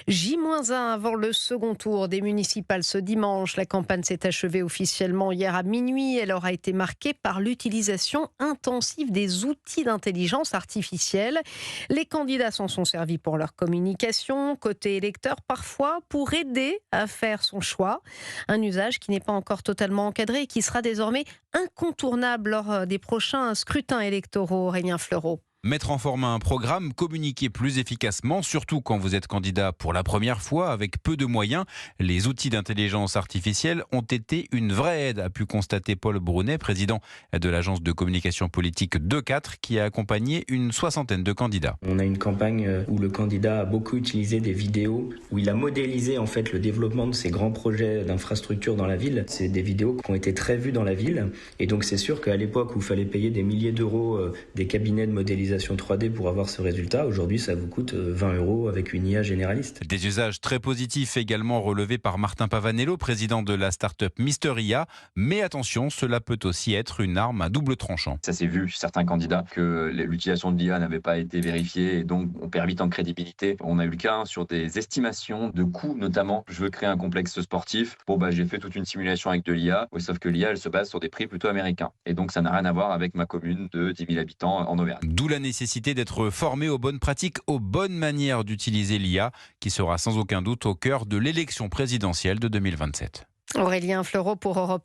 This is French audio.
J-1 avant le second tour des municipales ce dimanche. La campagne s'est achevée officiellement hier à minuit. Elle aura été marquée par l'utilisation intensive des outils d'intelligence artificielle. Les candidats s'en sont servis pour leur communication, côté électeur parfois, pour aider à faire son choix. Un usage qui n'est pas encore totalement encadré et qui sera désormais incontournable lors des prochains scrutins électoraux. Aurélien Fleureau. Mettre en forme un programme, communiquer plus efficacement, surtout quand vous êtes candidat pour la première fois avec peu de moyens. Les outils d'intelligence artificielle ont été une vraie aide, a pu constater Paul Brunet, président de l'agence de communication politique 2-4, qui a accompagné une soixantaine de candidats. On a une campagne où le candidat a beaucoup utilisé des vidéos, où il a modélisé en fait le développement de ces grands projets d'infrastructures dans la ville. C'est des vidéos qui ont été très vues dans la ville. Et donc c'est sûr qu'à l'époque où il fallait payer des milliers d'euros des cabinets de modélisation 3D pour avoir ce résultat, aujourd'hui ça vous coûte 20 € avec une IA généraliste. Des usages très positifs également relevés par Martin Pavanello, président de la start-up Mister IA. Mais attention, cela peut aussi être une arme à double tranchant. Ça s'est vu chez certains candidats que l'utilisation de l'IA n'avait pas été vérifiée et donc on perd vite en crédibilité. On a eu le cas sur des estimations de coûts notamment. Je veux créer un complexe sportif. J'ai fait toute une simulation avec de l'IA, sauf que l'IA elle se base sur des prix plutôt américains. Et donc ça n'a rien à voir avec ma commune de 10 000 habitants en Auvergne. D'où la nécessité d'être formé aux bonnes pratiques, aux bonnes manières d'utiliser l'IA, qui sera sans aucun doute au cœur de l'élection présidentielle de 2027. Aurélien Fleureau pour Europe